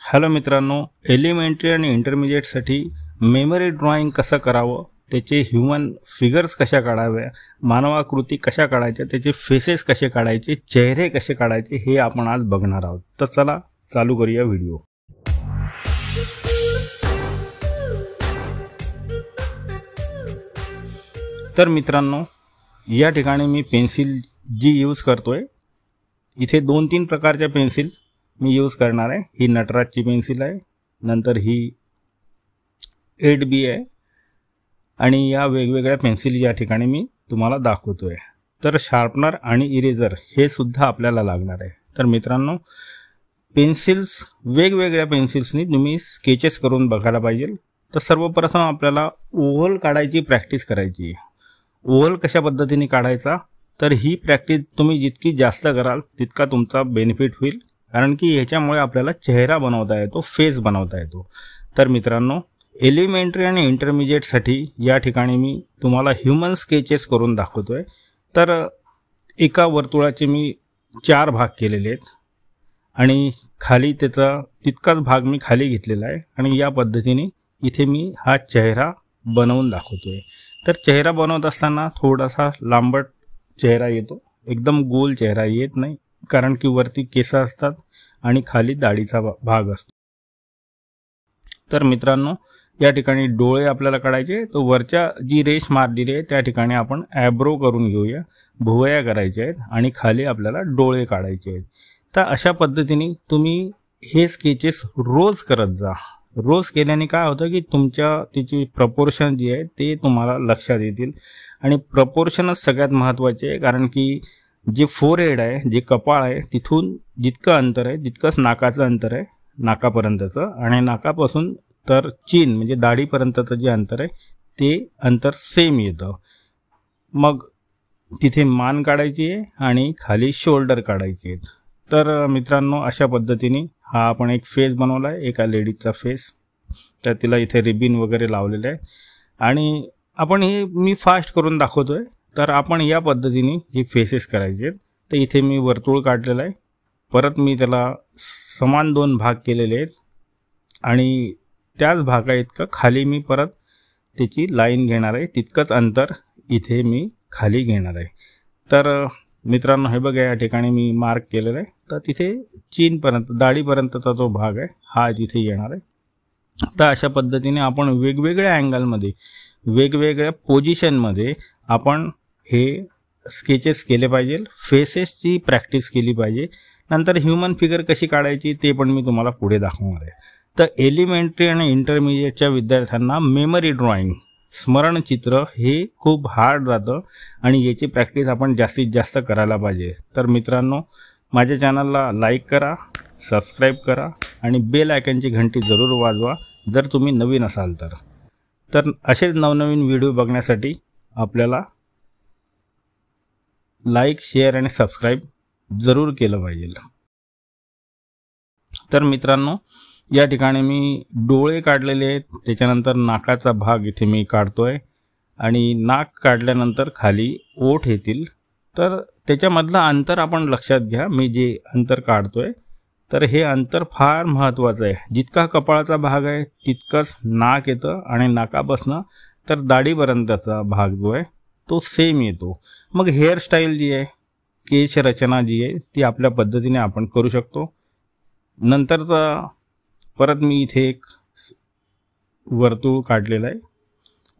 Hello मित्रांनो, elementary आणि इंटरमिजिएटसाठी memory drawing कसं करावं, त्याचे ह्यूमन फिगर्स कशा काढाव्या, मानवाकृती कशा काढायच्या, त्याचे फेसेस कसे काढायचे, चेहरे कसे काढायचे हे आपण आज बघणार आहोत. तर चला चालू करूया व्हिडिओ. तर मित्रांनो, या ठिकाणी मी पेन्सिल जी यूज करतोय, इथे 2-3 प्रकारच्या पेन्सिल मी यूज करणार आहे. ही नटराजची पेन्सिल आहे, नंतर ही 8B आहे आणि या वेगवेगळ्या पेन्सिल या ठिकाणी मी तुम्हाला दाखवतोय. तर शार्पनर आणि इरेजर हे सुद्धा आपल्याला लागणार आहे. तर मित्रांनो, पेन्सिल्स वेगवेगळ्या पेन्सिल्सनी तुम्ही स्केचेस करून बघायला पाहिजे. तर सर्वप्रथम आपल्याला ओव्हल काढायची प्रॅक्टिस करायची. ओव्हल कशा पद्धतीने काढायचा, तर ही प्रॅक्टिस तुम्ही जितकी जास्त कराल तितका तुमचा बेनिफिट होईल, कारण की ह्याच्यामुळे आपल्याला चेहरा बनवता येतो, फेस बनवता येतो. तर मित्रांनो, एलिमेंटरी आणि इंटरमिजिएटसाठी या ठिकाणी मी तुम्हाला ह्यूमन स्केचेस करून दाखवतोय. तर एका वर्तुळाचे मी 4 भाग केलेले आहेत आणि खाली त्याचा तितकाच भाग मी खाली घेतलेला आहे आणि या पद्धतीने इथे मी हा चेहरा बनवून दाखवतोय. तर चेहरा बनवत असताना थोडासा लांबट चेहरा येतो, एकदम गोल चेहरा येत नाही, कारण की वरती केस असतात आणि खाली दाढीचा भाग असतो. तर मित्रांनो, या ठिकाणी डोळे आपल्याला काढायचे. तर वरच्या जी रेष मारलेली आहे त्या ठिकाणी आपण ॲब्रो करून घेऊया, भुवया करायच्या आहेत आणि खाली आपल्याला डोळे काढायचे आहेत. तर अशा पद्धतीने तुम्ही हे स्केचेस रोज करत जा. रोज केल्याने काय होतं की तुमच्या तिची प्रपोर्शन जी आहे ते तुम्हाला लक्षात येतील आणि प्रपोर्शनच सगळ्यात महत्त्वाचे आहे, कारण की जे फोरहेड आहे, जे कपाळ आहे, तिथून जितकं अंतर आहे तितकंच नाकाचं अंतर आहे, नाकापर्यंतचं, आणि नाकापासून तर चीन म्हणजे दाढीपर्यंतचं जे अंतर आहे ते अंतर सेम येतं. मग तिथे मान काढायची आहे आणि खाली शोल्डर काढायचे आहेत. तर मित्रांनो, अशा पद्धतीने हा आपण एक फेस बनवला आहे, एका लेडीजचा फेस. तर तिला इथे रिबिन वगैरे लावलेलं आहे आणि आपण हे मी फास्ट करून दाखवतोय. तर आपण या पद्धतीने हे फेसेस करायचे आहेत. तर इथे मी वर्तुळ काढलेलं आहे, परत मी त्याला समान 2 भाग केलेले आहेत आणि त्याच भागा इतकं खाली मी परत त्याची लाईन घेणार आहे, तितकंच अंतर इथे मी खाली घेणार आहे. तर मित्रांनो, हे बघा, या ठिकाणी मी मार्क केलेलं आहे. तर तिथे चीनपर्यंत, दाढीपर्यंतचा जो भाग आहे हा तिथे येणार आहे. तर अशा पद्धतीने आपण वेगवेगळ्या अँगलमध्ये, वेगवेगळ्या पोझिशनमध्ये आपण हे स्केचेस केले पाहिजे. फेसेसची प्रॅक्टिस केली पाहिजे. नंतर ह्यूमन फिगर कशी काढायची ते पण मी तुम्हाला पुढे दाखवणार आहे. तर एलिमेंटरी आणि इंटरमिजिएटच्या विद्यार्थ्यांना मेमरी ड्रॉइंग, स्मरणचित्र हे खूप हार्ड जातं आणि याची प्रॅक्टिस आपण जास्तीत जास्त करायला पाहिजे. तर मित्रांनो, माझ्या चॅनलला लाईक करा, सबस्क्राईब करा आणि बेल आयकॉनची घंटी जरूर वाजवा जर तुम्ही नवीन असाल तर. तर असेच नवनवीन व्हिडिओ बघण्यासाठी आपल्याला लाईक, शेअर आणि सबस्क्राईब जरूर केलं पाहिजे. तर मित्रांनो, या ठिकाणी मी डोळे काढलेले आहेत, त्याच्यानंतर नाकाचा भाग इथे मी काढतोय आणि नाक काढल्यानंतर खाली ओठ येतील. तर त्याच्यामधलं अंतर आपण लक्षात घ्या. मी जे अंतर काढतोय तर हे अंतर फार महत्त्वाचं आहे. जितका कपाळाचा भाग आहे तितकंच नाक येतं आणि नाकापासनं तर दाढीपर्यंतचा भाग जो आहे तो सेम येतो. मग हेअरस्टाईल जी आहे, केश रचना जी आहे ती आपल्या पद्धतीने आपण करू शकतो. नंतरचा परत मी इथे एक वर्तुळ काढलेलं आहे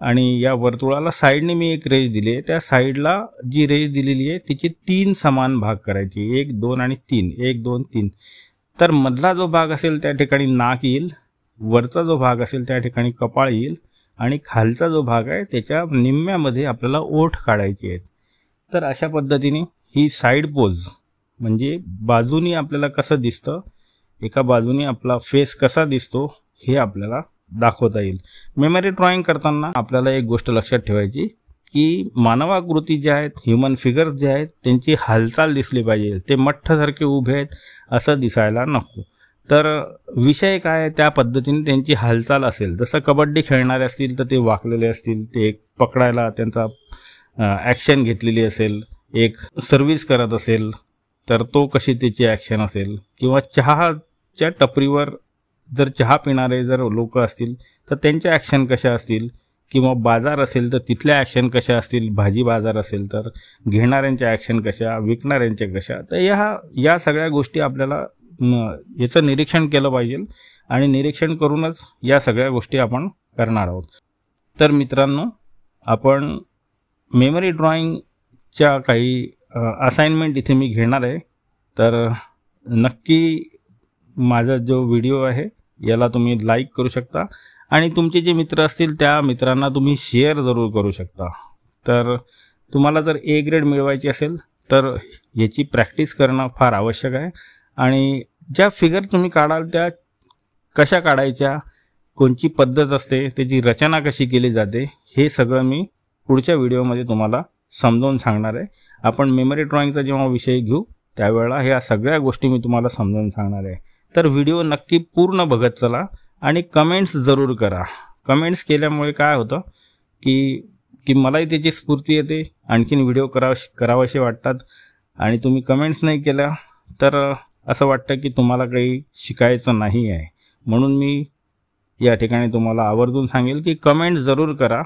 आणि या वर्तुळाला साईडने मी एक रेष दिली आहे. त्या साईडला जी रेष दिलेली आहे तिचे 3 समान भाग करायचे, 1, 2 आणि 3, 1, 2, 3. तर मधला जो भाग असेल त्या ठिकाणी नाक येईल, वरचा जो भाग असेल त्या ठिकाणी कपाळ येईल आणि खालचा जो भाग आहे त्याच्या निम्म्यामध्ये आपल्याला ओठ काढायचे आहेत. तर अशा पद्धतीने ही साईड पोज, म्हणजे बाजूनी आपल्याला कसं दिसतं, एका बाजूने आपला फेस कसा दिसतो हे आपल्याला दाखवता येईल. मेमरी ड्रॉइंग करताना आपल्याला एक गोष्ट लक्षात ठेवायची की मानवाकृती ज्या आहेत, ह्यूमन फिगर्स जे आहेत, त्यांची हालचाल दिसली पाहिजे. ते मठ्ठसारखे उभे आहेत असं दिसायला नको. तर विषय काय, त्या पद्धतीने त्यांची हालचाल असेल. जसं कबड्डी खेळणारे असतील तर ते वाकलेले असतील, ते एक पकडायला त्यांचा ॲक्शन घेतलेली असेल, एक सर्व्हिस करत असेल तर तो कशी त्याची ॲक्शन असेल, किंवा चहाच्या टपरीवर जर चहा पिणारे जर लोक असतील तर त्यांच्या ॲक्शन कशा असतील, किंवा बाजार असेल तर तिथल्या ॲक्शन कशा असतील, भाजी बाजार असेल तर घेणाऱ्यांच्या ॲक्शन कशा, विकणाऱ्यांच्या कशा. तर या सगळ्या गोष्टी आपल्याला याचं निरीक्षण केलं पाहिजे आणि निरीक्षण करूनच या सगळ्या गोष्टी आपण करणार आहोत. तर मित्रांनो, आपण मेमरी ड्रॉईंगच्या काही असाइनमेंट इथे मी घेणार आहे. तर नक्की माझा जो व्हिडिओ आहे याला तुम्ही लाईक करू शकता आणि तुमचे जे मित्र असतील त्या मित्रांना तुम्ही शेअर जरूर करू शकता. तर तुम्हाला जर ए ग्रेड मिळवायची असेल तर याची प्रॅक्टिस करणं फार आवश्यक आहे. आणि ज्या फिगर तुम्ही काढाल त्या कशा काढायच्या, कोणची पद्धत असते, त्याची रचना कशी केली जाते, हे सगळं मी पुढच्या व्हिडिओमध्ये तुम्हाला समजावून सांगणार आहे. आपण मेमरी ड्रॉईंगचा जेव्हा विषय घेऊ त्यावेळेला ह्या सगळ्या गोष्टी मी तुम्हाला समजावून सांगणार आहे. तर व्हिडिओ नक्की पूर्ण बघत चला आणि कमेंट्स जरूर करा. कमेंट्स केल्यामुळे काय होतं की मलाही त्याची स्फूर्ती येते, आणखीन व्हिडिओ करावेसे वाटतात. आणि तुम्ही कमेंट्स नाही केल्या तर असं वाटतं की तुम्हाला काही शिकायचं नाही आहे. म्हणून मी या ठिकाणी तुम्हाला आवर्जून सांगेल की कमेंट जरूर करा.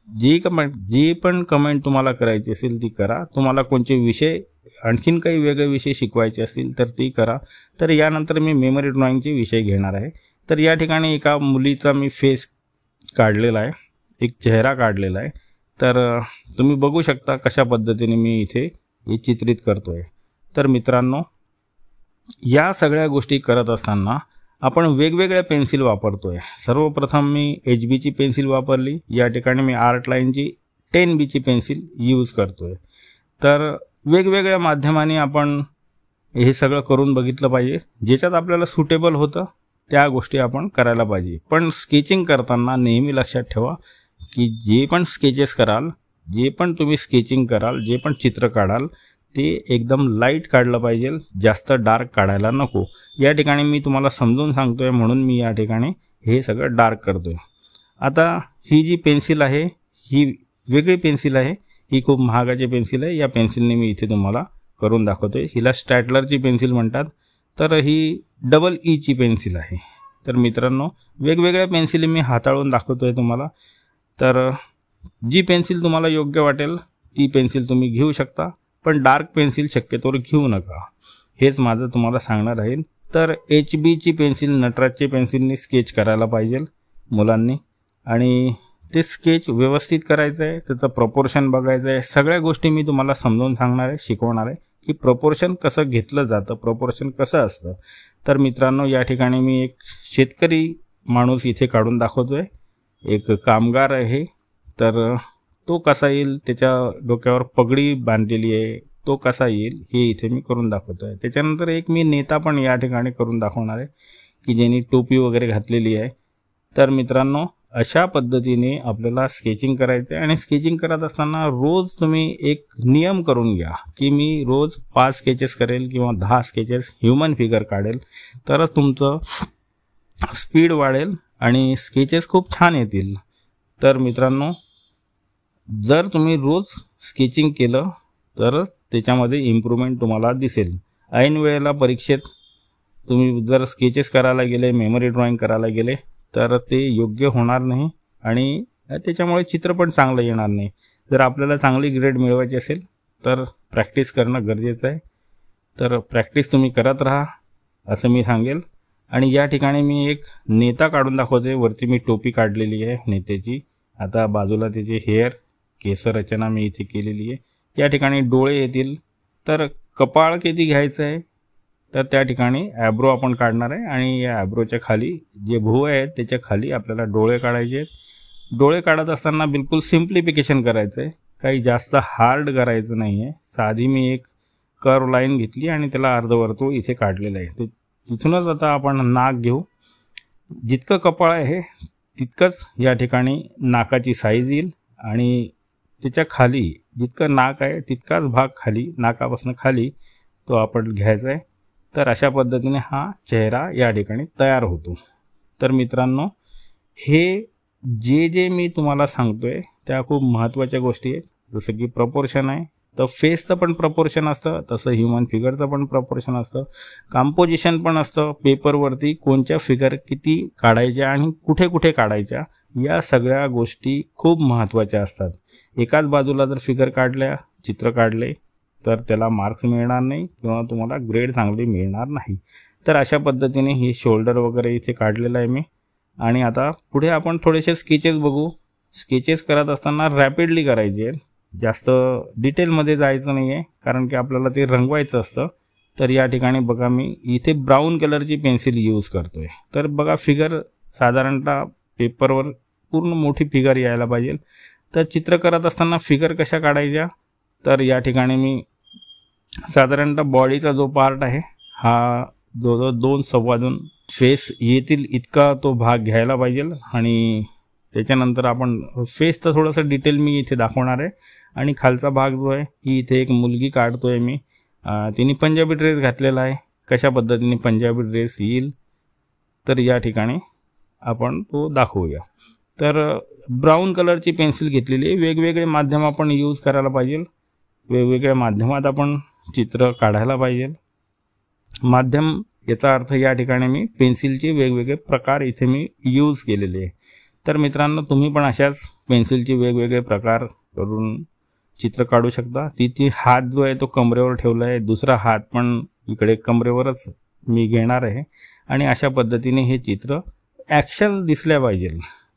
जी पण कमेंट तुम्हाला करायची असेल ती करा. तुम्हाला कोणते विषय, आणखीन काही वेगळे विषय शिकवायचे असतील तर ती करा. तर यानंतर मी मेमरी ड्रॉईंगचे विषय घेणार आहे. तर या ठिकाणी एका मुलीचा मी फेस काढलेला आहे, एक चेहरा काढलेला आहे. तर तुम्ही बघू शकता कशा पद्धतीने मी इथे हे चित्रित करतो आहे. तर मित्रांनो, या सगळ्या गोष्टी करत असताना आपण वेगवेगळ्या पेन्सिल वापरतो आहे. सर्वप्रथम मी HBची पेन्सिल वापरली. या ठिकाणी मी आर्ट लाईनची 10B पेन्सिल यूज करतो आहे. तर वेगवेगळ्या माध्यमाने आपण हे सगळं करून बघितलं पाहिजे. ज्याच्यात आपल्याला सुटेबल होतं त्या गोष्टी आपण करायला पाहिजे. पण स्केचिंग करताना नेहमी लक्षात ठेवा की जे पण स्केचेस कराल, जे पण तुम्ही स्केचिंग कराल, जे पण चित्र काढाल ते एकदम लाईट काढलं पाहिजे, जास्त डार्क काढायला नको. या ठिकाणी मी तुम्हाला समजून सांगतो आहे म्हणून मी या ठिकाणी हे सगळं डार्क करतो आहे. आता ही जी पेन्सिल आहे ही वेगळी पेन्सिल आहे, ही खूप महागाची पेन्सिल आहे. या पेन्सिलने मी इथे तुम्हाला करून दाखवतो आहे. हिला स्टॅटलरची पेन्सिल म्हणतात. तर ही EE पेन्सिल आहे. तर मित्रांनो, वेगवेगळ्या पेन्सिली मी हाताळून दाखवतो आहे तुम्हाला. तर जी पेन्सिल तुम्हाला योग्य वाटेल ती पेन्सिल तुम्ही घेऊ शकता, पण डार्क पेन्सिल शक्यतोवर घेऊ नका, हेच माझं तुम्हाला सांगणार आहे. तर HBची पेन्सिल, नटराजची पेन्सिलनी स्केच करायला पाहिजे मुलांनी. आणि ते स्केच व्यवस्थित करायचं आहे, त्याचं प्रपोर्शन बघायचं आहे. सगळ्या गोष्टी मी तुम्हाला समजावून सांगणार आहे, शिकवणार आहे की प्रपोर्शन कसं घेतलं जातं, प्रपोर्शन कसं असतं. तर मित्रांनो, या ठिकाणी मी एक शेतकरी माणूस इथे काढून दाखवतो आहे, एक कामगार आहे. तर तो कसा येईल, त्याच्या डोक्यावर पगडी बांधलेली आहे, तो कसा येईल हे इथे मी करून दाखवतो आहे. त्याच्यानंतर एक मी नेता पण या ठिकाणी करून दाखवणार आहे की ज्यांनी टोपी वगैरे घातलेली आहे. तर मित्रांनो, अशा पद्धतीने आपल्याला स्केचिंग करायचं आहे. आणि स्केचिंग करत असताना रोज तुम्ही एक नियम करून घ्या की मी रोज 5 स्केचेस करेल किंवा 10 स्केचेस ह्युमन फिगर काढेल, तरच तुमचं स्पीड वाढेल आणि स्केचेस खूप छान येतील. तर मित्रांनो, जर तुम्ही रोज स्केचिंग केलं तर त्याच्यामध्ये इम्प्रूव्हमेंट तुम्हाला दिसेल. ऐन वेळेला परीक्षेत तुम्ही जर स्केचेस करायला गेले, मेमरी ड्रॉईंग करायला गेले तर ते योग्य होणार नाही आणि त्याच्यामुळे चित्र पण चांगलं येणार नाही. जर आपल्याला चांगली ग्रेड मिळवायची असेल तर प्रॅक्टिस करणं गरजेचं आहे. तर प्रॅक्टिस तुम्ही करत राहा असं मी सांगेल. आणि या ठिकाणी मी एक नेता काढून दाखवते. वरती मी टोपी काढलेली आहे नेत्याची. आता बाजूला त्याचे हेअर, केस रचना मी इथे केलेली आहे. या ठिकाणी डोळे येतील. तर कपाळ किती घ्यायचं आहे तर त्या ठिकाणी ॲब्रो आपण काढणार आहे. आणि या ॲब्रोच्या खाली जे भुवया आहेत त्याच्या खाली आपल्याला डोळे काढायचे आहेत. डोळे काढत असताना बिलकुल सिम्प्लिफिकेशन करायचं आहे, काही जास्त हार्ड करायचं नाही आहे. साधी मी एक कर्व लाईन घेतली आणि त्याला अर्धवर्तुळ इथे काढलेलं आहे. तिथूनच आता आपण नाक घेऊ. जितकं कपाळ आहे तितकंच या ठिकाणी नाकाची साईज येईल आणि त्याच्या खाली जितकं नाक आहे तितकाच भाग खाली, नाकापासून खाली तो आपण घ्यायचा आहे. तर अशा पद्धतीने हा चेहरा या ठिकाणी तयार होतो. तर मित्रांनो, हे जे मी तुम्हाला सांगतोय त्या खूप महत्त्वाच्या गोष्टी आहेत. जसं की प्रपोर्शन आहे, तर फेसचं पण प्रपोर्शन असतं, तसं ह्युमन फिगरचं पण प्रपोर्शन असतं, कंपोजिशन पण असतं, पेपरवरती कोणत्या फिगर किती काढायच्या आणि कुठे कुठे काढायच्या, या सगळ्या गोष्टी खूप महत्त्वाच्या असतात. एकाच बाजूला जर फिगर काढल्या, चित्र काढले तर त्याला मार्क्स मिळणार नाही किंवा तुम्हाला ग्रेड चांगली मिळणार नाही. तर अशा पद्धतीने हे शोल्डर वगैरे इथे काढलेलं आहे मी. आणि आता पुढे आपण थोडेसे स्केचेस बघू. स्केचेस करत असताना रॅपिडली करायचे आहेत, जास्त डिटेलमध्ये जायचं नाही आहे, कारण की आपल्याला ते रंगवायचं असतं. तर या ठिकाणी बघा मी इथे ब्राऊन कलरची पेन्सिल यूज करतो आहे. तर बघा फिगर साधारणतः पेपरवर पूर्ण मोठी फिगर यायला पाहिजे. तर चित्र करत असताना फिगर कशा काढायच्या, तर या ठिकाणी मी साधारणतः बॉडीचा जो पार्ट आहे हा जवळजवळ 2-2.25 फेस येतील इतका तो भाग घ्यायला पाहिजे. आणि त्याच्यानंतर आपण फेसचं थोडंसं डिटेल मी इथे दाखवणार आहे. आणि खालचा भाग जो आहे ही इथे एक मुलगी काढतो आहे मी. तिने पंजाबी ड्रेस घातलेला आहे. कशा पद्धतीने पंजाबी ड्रेस येईल तर या ठिकाणी आपण तो दाखवूया. तर ब्राऊन कलरची पेन्सिल घेतलेली आहे. वेगवेगळे माध्यम आपण यूज करायला पाहिजे, वेगवेगळ्या माध्यमात आपण चित्र काढायला पाहिजे. माध्यम याचा अर्थ या ठिकाणी मी पेन्सिलचे वेगवेगळे प्रकार इथे मी यूज केलेले आहे. तर मित्रांनो तुम्ही पण अशाच पेन्सिलचे वेगवेगळे प्रकार करून चित्र काढू शकता. तिथे हात जो आहे तो कमरेवर ठेवला आहे, दुसरा हात पण इकडे कमरेवरच मी घेणार आहे. आणि अशा पद्धतीने हे चित्र ॲक्शन दिसल्या पाहिजे.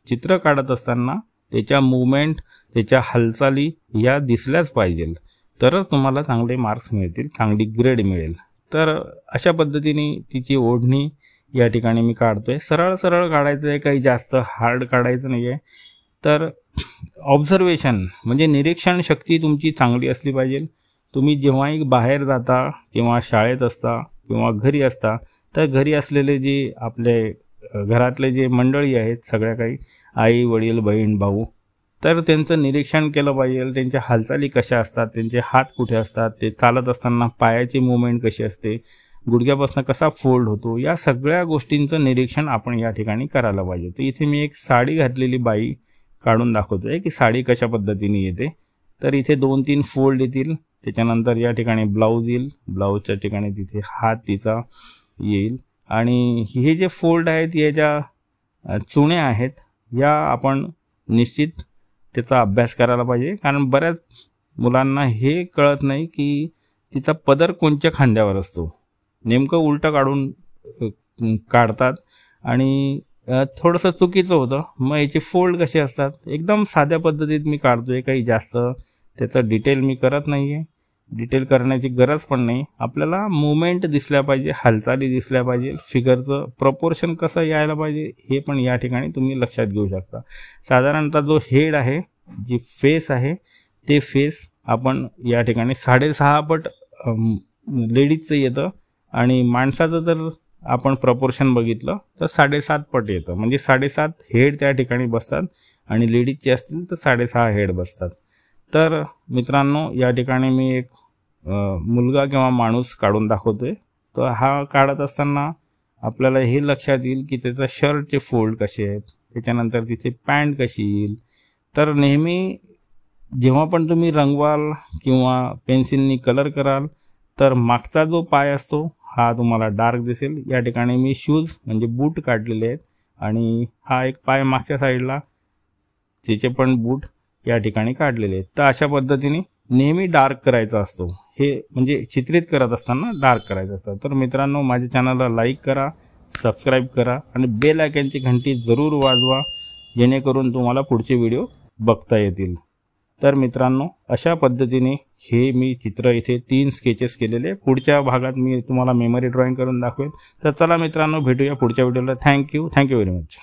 चित्र काढत असताना त्याच्या मूवमेंट, त्याच्या हालचाली या दिसल्याच पाहिजे, तरच तुम्हाला चांगले मार्क्स मिळतील, चांगली ग्रेड मिळेल. तर अशा पद्धतीने तिची ओढणी या ठिकाणी मी काढतोय. सरळ सरळ काढायचं आहे, काही जास्त हार्ड काढायचं नाही आहे. तर ऑब्झर्वेशन म्हणजे निरीक्षण शक्ती तुमची चांगली असली पाहिजे. तुम्ही जेव्हाही बाहेर जाता किंवा शाळेत असता किंवा घरी असता, तर घरी असलेले जे आपले घरातले जे मंडळी आहेत, सगळ्या काही आई वडील बहीण भाऊ, तर त्यांचं निरीक्षण केलं पाहिजे. त्यांच्या हालचाली कशा असतात, त्यांचे हात कुठे असतात, ते चालत असताना पायाची मूवमेंट कशी असते, गुडघ्यापासून कसा फोल्ड होतो, या सगळ्या गोष्टींचं निरीक्षण आपण या ठिकाणी करायला पाहिजे. तर इथे मी एक साडी घातलेली बाई काढून दाखवतोय की साडी कशा पद्धतीने येते. तर इथे 2-3 फोल्ड येतील. त्याच्यानंतर या ठिकाणी ब्लाऊज येईल, ब्लाऊजच्या ठिकाणी तिथे हात तिचा येईल. आणि हे जे फोल्ड आहेत, या ज्या चुण्या आहेत, या आपण निश्चित त्याचा अभ्यास करायला पाहिजे. कारण बऱ्याच मुलांना हे कळत नाही की तिचा पदर कोणत्या खांद्यावर असतो, नेमकं उलटं काढतात आणि थोडंसं चुकीचं होतं. मग याचे फोल्ड कसे असतात, एकदम साध्या पद्धतीत मी काढतोय, काही जास्त त्याचं डिटेल मी करत नाही आहे. डिटेल करण्याची गरज पण नाही. आपल्याला मूवमेंट दिसल्या पाहिजे, हालचाली दिसल्या पाहिजे, फिगरचं प्रपोर्शन कसं यायला पाहिजे हे पण या ठिकाणी तुम्ही लक्षात घेऊ शकता. साधारणतः जो हेड आहे, जी फेस आहे, ते फेस आपण या ठिकाणी 6.5 पट लेडीजचं येतं आणि माणसाचं जर आपण प्रपोर्शन बघितलं तर 7.5 पट येतं. म्हणजे 7.5 हेड त्या ठिकाणी बसतात आणि लेडीजचे असतील तर 6.5 हेड बसतात. तर मित्रांनो या ठिकाणी मी एक मुलगा किंवा माणूस काढून दाखवतोय. तर हा काढत असताना आपल्याला हे लक्षात येईल की त्याचा शर्टचे फोल्ड कसे आहेत, त्याच्यानंतर तिथे पॅन्ट कशी येईल. तर नेहमी जेव्हा पण तुम्ही रंगवाल किंवा पेन्सिलनी कलर कराल तर मागचा जो पाय असतो हा तुम्हाला डार्क दिसेल. या ठिकाणी मी शूज म्हणजे बूट काढलेले आहेत आणि हा एक पाय मागच्या साईडला, त्याचे पण बूट या ठिकाणी काढलेले आहेत. तर अशा पद्धतीने नेहमी डार्क करायचा असतो, हे म्हणजे चित्रित करत असताना डार्क करायचं असतं. तर मित्रांनो माझ्या चॅनलला लाईक करा, सबस्क्राईब करा आणि बेल आयकॉनची घंटी जरूर वाजवा, जेणेकरून तुम्हाला पुढचे व्हिडिओ बघता येतील. तर मित्रांनो अशा पद्धतीने हे मी चित्र इथे 3 स्केचेस केलेले. पुढच्या भागात मी तुम्हाला मेमरी ड्रॉइंग करून दाखवेल. तर चला मित्रांनो भेटूया पुढच्या व्हिडिओला. Thank you very much.